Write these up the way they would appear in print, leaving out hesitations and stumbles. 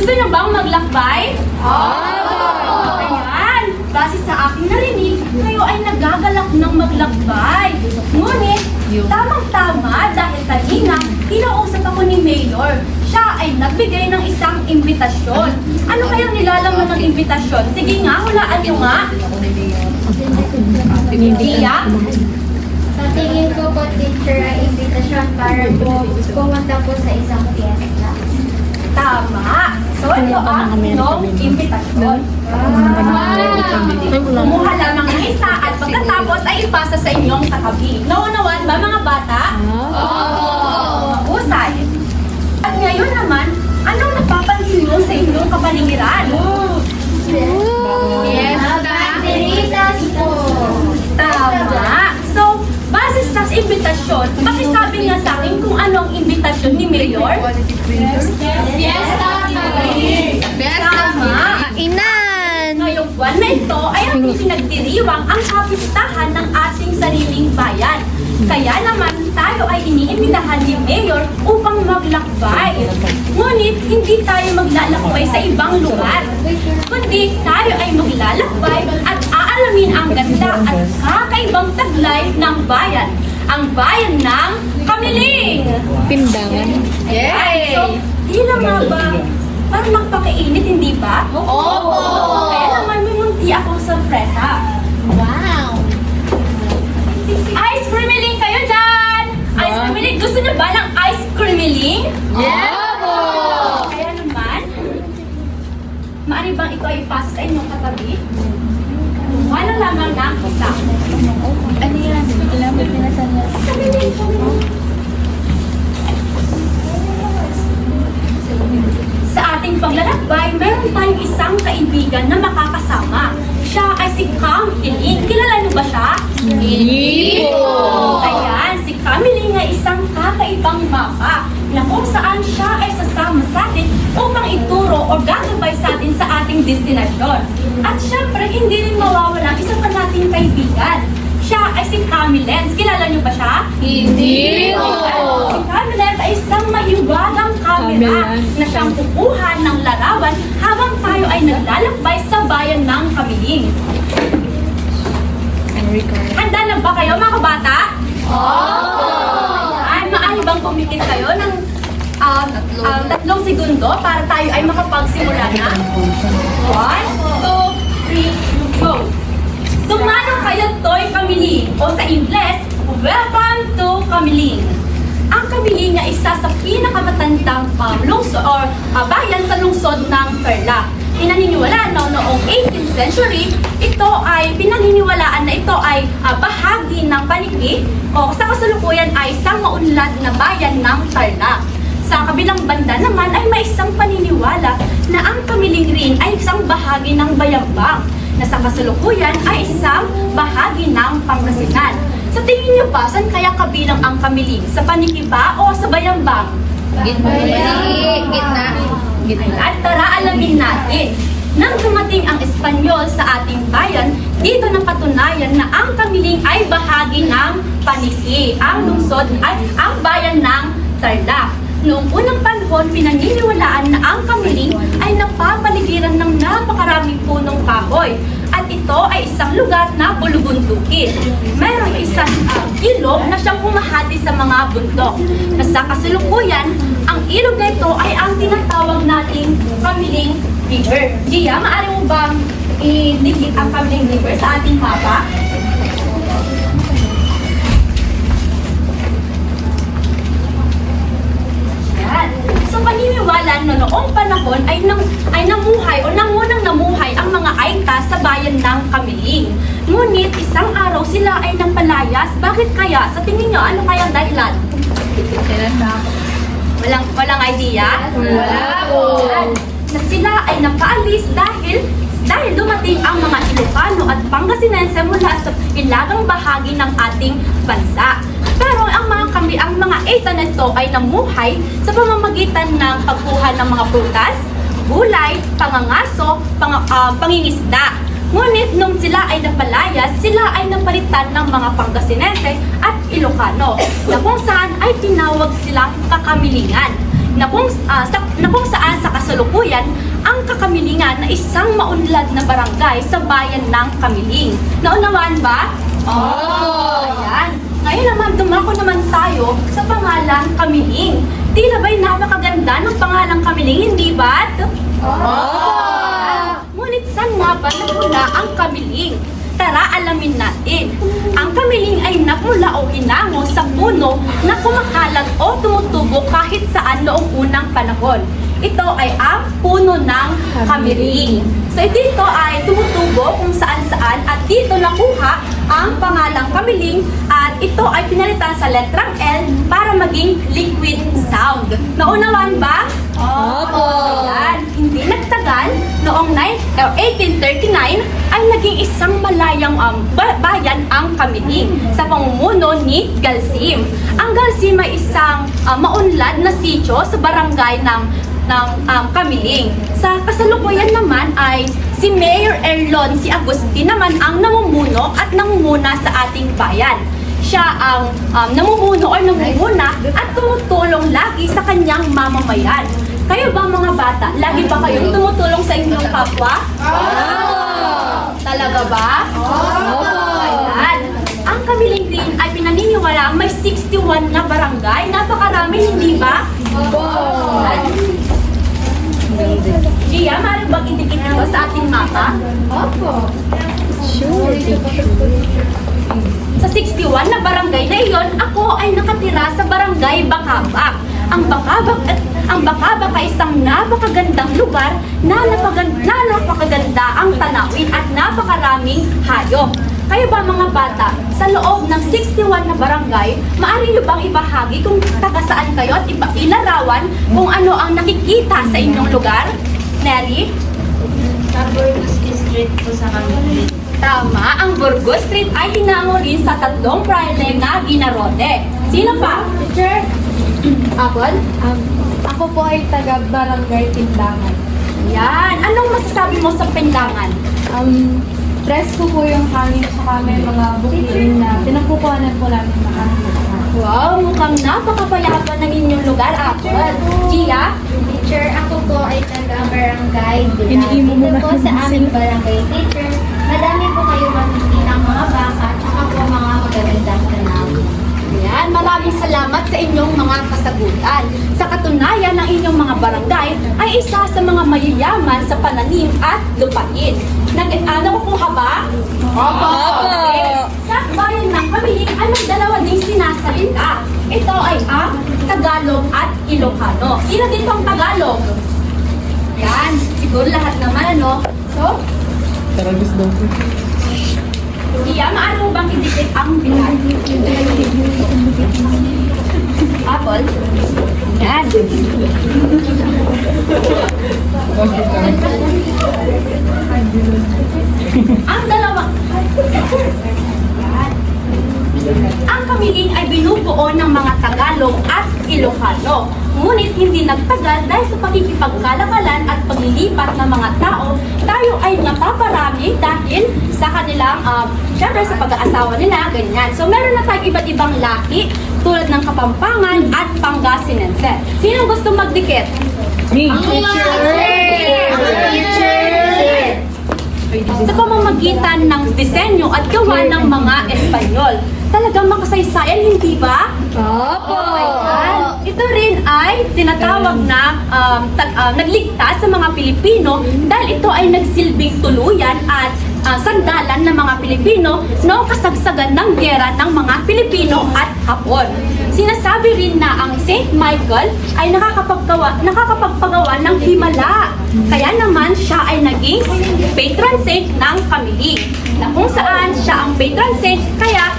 Gusto niyo bang maglakbay? Ayan, base sa aking narinig, kayo ay nagagalak ng maglakbay. Ngunit, tamang-tama dahil kanina, kinausap ako ni Mayor. Siya ay nagbigay ng isang imbitasyon. Ano kayang nilalaman ng imbitasyon? Sige nga, hulaan niyo nga. Iya? Sa tingin ko po, teacher, ay imbitasyon para po pumunta po sa isang fiesta. Tama. So, ito ang inyong imbitasyon. Kumuha lamang ng isa at pagkatapos ay ipasa sa inyong katabi. Naunawan ba mga bata? Mahusay. At ngayon naman, anong napapansin mo sa inyong kapaligiran? Banderisas po. Tama. So, base sa imbitasyon, pakisabi nga sa akin kung ano ang imbitasyon ni Mayor? Fiesta Tama. Inan! Ngayong buwan na ito ay ang pinagdiriwang ang kapistahan ng ating sariling bayan. Kaya naman tayo ay iniimbitahan ni Mayor upang maglakbay. Ngunit hindi tayo maglalakbay sa ibang lugar, kundi tayo ay maglalakbay at aalamin ang ganda at kakaibang taglay ng bayan. Ang bayan ng Kamiling! Pindangan. Yes! So, di lang nga ba? Parang magpakainit, hindi ba? Opo! Kaya naman may munti akong sorpresa. Wow! Ice creamiling kayo dyan! Ice creamiling! Gusto niyo ba ng ice creamiling? Opo! Kaya naman, maaari bang ito ay ipasa sa inyong katabi? Wala lamang ng isa. Ano yan? Alam mo, pinasan niya. Sa ating paglalakbay, meron tayong isang kaibigan na makakasama. Siya ay si Kang Hiling. Kilala niyo ba siya? Hindi po. Ayan, si Kamiling ay isang kakaibang mapa na kung saan siya ay sasama sa atin upang ituro o gagabay sa atin sa ating destinasyon. At syempre, hindi rin mawawala ang isa pa nating kaibigan. Siya ay si Camilens. Kilala niyo ba siya? Hindi po. Si Camilens ay isang mahiwagang kamera na siyang kukuha ng larawan habang tayo ay naglalakbay sa bayan ng Kamiling. Handa na ba kayo mga bata? Ay, maaari bang pumikit kayo ng 3 segundo para tayo ay makapagsimula na? 1, 2, 3, go! Sumano kayo to'y Kamiling o sa Ingles, welcome to Kamiling. Ang Kamiling ay isa sa pinakamatandang lungsod or bayan sa lungsod ng Perla. Pinaniniwalaan noong 18th century, ito ay pinaniniwalaan na ito ay bahagi ng Paniki o sa kasalukuyan ay isang maunlad na bayan ng Tarlac. Sa kabilang banda naman ay may isang paniniwala na ang Kamiling rin ay isang bahagi ng Bayambang na sa kasalukuyan ay isang bahagi ng Pangasinan. Sa tingin niyo ba, saan kaya kabilang ang Kamiling? Sa Paniki ba o sa Bayambang? Gitna. At tara alamin natin. Nang dumating ang Espanyol sa ating bayan, dito napatunayan na ang Kamiling ay bahagi ng Paniki. Ang lungsod ay ang bayan ng Tarlac. Noong unang panahon, pinaniniwalaan na ang Kamiling ay napapaligiran ng napakaraming punong kahoy. At ito ay isang lugar na bulubundukin. Mayroong isang ilog na siyang humahati sa mga bundok. Na sa kasalukuyan, ang ilog na ito ay ang tinatawag nating Kamiling River. Gia, maaari mo bang i-dikit ang Kamiling River sa ating mapa? So paniniwala na noong panahon ay namuhay o nangunang namuhay ang mga Aita sa bayan ng Kamiling. Ngunit isang araw sila ay napalayas. Bakit kaya? Sa tingin nyo, ano kaya dahilan? Walang idea? Wala po. Na sila ay napaalis dahil dumating ang mga Ilocano at Pangasinense mula sa ilagang bahagi ng ating bansa. Pero ang mga Aita na ito ay namuhay sa pamamagitan ng pagkuha ng mga prutas, gulay, pangangaso, pangingisda. Ngunit nung sila ay napalayas, sila ay napalitan ng mga Pangasinense at Ilocano na kung saan ay tinawag silang kakamilingan. na kung saan sa kasalukuyan ang Kakamilingan na isang maunlad na barangay sa bayan ng Kamiling. Naunawaan ba? Ayan. Ngayon naman, dumako naman tayo sa pangalang Kamiling. Tila ba'y napakaganda ng pangalang Kamiling, hindi ba? Ngunit saan nga ba nagmula ang Kamiling? Tara, alamin natin. Ang Kamiling ay nagmula o hinango sa puno na kumakalat o tumutubo kahit saan noong unang panahon. Ito ay ang puno ng Kamiling. So dito ay tumutubo kung saan-saan at dito nakuha ang pangalang Kamiling at ito ay pinalitan sa letrang L para maging liquid sound. Naunawaan ba? Ayan. Hindi nagtagal, noong 1839 ay naging isang malayang bayan ang Kamiling sa pamumuno ni Galsim. Ang Galsim ay isang maunlad na sitio sa barangay ng Kamiling. Sa kasalukuyan naman ay si Mayor Erlon si Agustin naman ang namumuno at namumuna sa ating bayan. Siya ang namumuno o namumuna at tumutulong lagi sa kanyang mamamayan. Kayo ba mga bata, lagi ba kayong tumutulong sa inyong kapwa? Talaga ba? Ayan. Ang Kamiling din ay pinaniniwala may 61 na barangay. Napakarami, hindi ba? Gia, maaari bang indikit ito sa ating mapa? Sa 61 na barangay na iyon, ako ay nakatira sa barangay Bakabak. Ang Bakabak ay isang napakagandang lugar na napakaganda ang tanawin at napakaraming hayop. Kayo ba mga bata, sa loob ng 61 na barangay, maaari nyo bang ibahagi kung taga saan kayo at ilarawan kung ano ang nakikita sa inyong lugar? Neri? Sa Burgos District po sa Kamiling. Tama, ang Burgos Street ay hinango rin sa tatlong praile na ginarote. Sino pa? Teacher, Apple? ako po ay taga Barangay Tindangan. Yan. Anong masasabi mo sa Pindangan? Presko po yung hangin sa may mga bukirin na pinagkukuhanan po namin ng aming lugar. Wow, mukhang napakapayapa ng inyong lugar, Apple. Gia? Teacher, ako po ay taga-barangay Dilag. Iniimo mo Dito na po sa aming barangay, teacher, madami po kayo makikita ng mga baka at saka po mga magagandang tanawin. Yan, maraming salamat sa inyong mga kasagutan. Sa katunayan ng inyong mga barangay ay isa sa mga mayayaman sa pananim at lupain. Nakukuha ba? Opo! Okay. Sa bayan ng Kamiling ay may dalawa ding sinasalita. Ito ay ang Tagalog at Ilocano. Sino dito ang Tagalog? Yan, siguro lahat naman ano. So, Iya, maaari mo bang idikit ang bilan? Apple? Yan. Ang dalawa. Ang Kamiling ay binubuo ng mga Tagalog at Ilocano. Ngunit hindi nagtagal dahil sa pakikipagkalakalan at paglilipat ng mga tao, tayo ay napaparami dahil sa kanilang, syempre sa pag-aasawa nila, ganyan. So meron na tayong iba't ibang laki tulad ng Kapampangan at Pangasinense. Sino gusto magdikit? Me! Sa pamamagitan ng disenyo at gawa ng mga Espanyol. Talagang makasaysayan, hindi ba? Opo! Ayan. Ito rin ay tinatawag na nagligtas sa mga Pilipino dahil ito ay nagsilbing tuluyan at sandalan ng mga Pilipino noong kasagsagan ng gera ng mga Pilipino at Hapon. Sinasabi rin na ang Saint Michael ay nakakapagpagawa ng himala. Kaya naman siya ay naging patron saint ng Kamiling. Na kung saan siya ang patron saint, kaya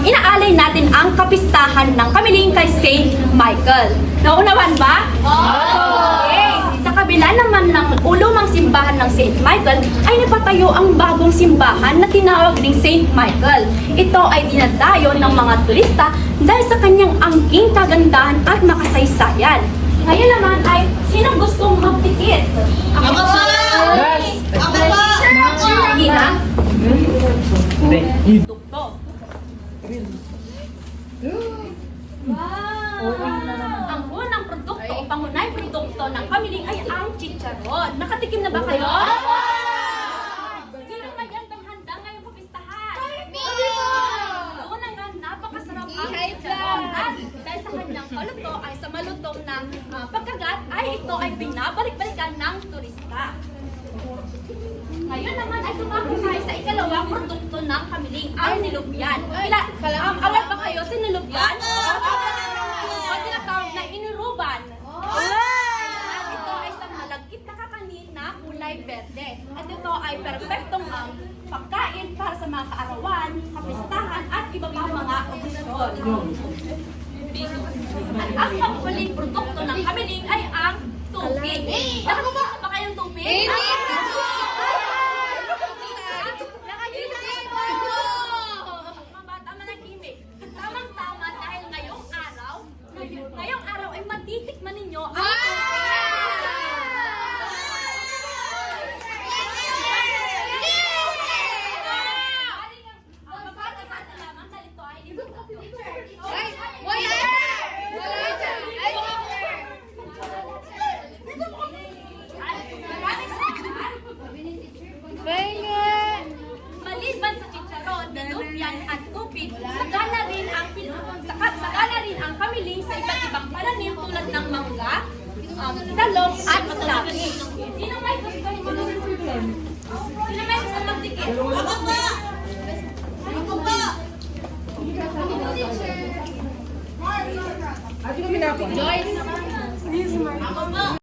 inaalay natin ang kapistahan ng Kamiling kay Saint Michael. Naunawan ba? Okay. Sa kabila naman ng ulumang simbahan ng Saint Michael, ay napatayo ang bagong simbahan na tinawag ding Saint Michael. Ito ay dinadayo ng mga turista dahil sa kanyang angking kagandahan at makasaysayan. Ngayon naman ay, sino gustong magtikit? Ako po! Ako po! Gina? Tukto. Wow! Ang unang Nakatikim na ba kayo? Sino magandang handa ngayong kapistahan? Oo na nga, napakasarap ang chicharon. At dahil sa kanyang paluto ay sa malutong na pagkagat ay ito ay binabalik-balikan ng turista. Ngayon naman ay sumako tayo sa ikalawang produkto ng kamiling, ang nilubyan. Awal ba kayo sa nilubyan? O tinatawag na inuruban. At ito ay isang malagkit na kakanin na kulay berde. At ito ay perpektong pagkain para sa mga kaarawan, kapistahan, at iba pang mga okasyon. At ang panghuling produkto ng kamiling ay ang tubig. Nakakita ba kayong tubig? Mga bata manahimik. Tamang-tama dahil ngayong araw ay matitikman ninyo ang maliban sa chicharon, nilubyan at tubig, sagana rin ang kamiling sa iba't ibang pananim tulad ng mangga, talong at labi. Sino may gusto Sino may gusto magdikit? Joyce!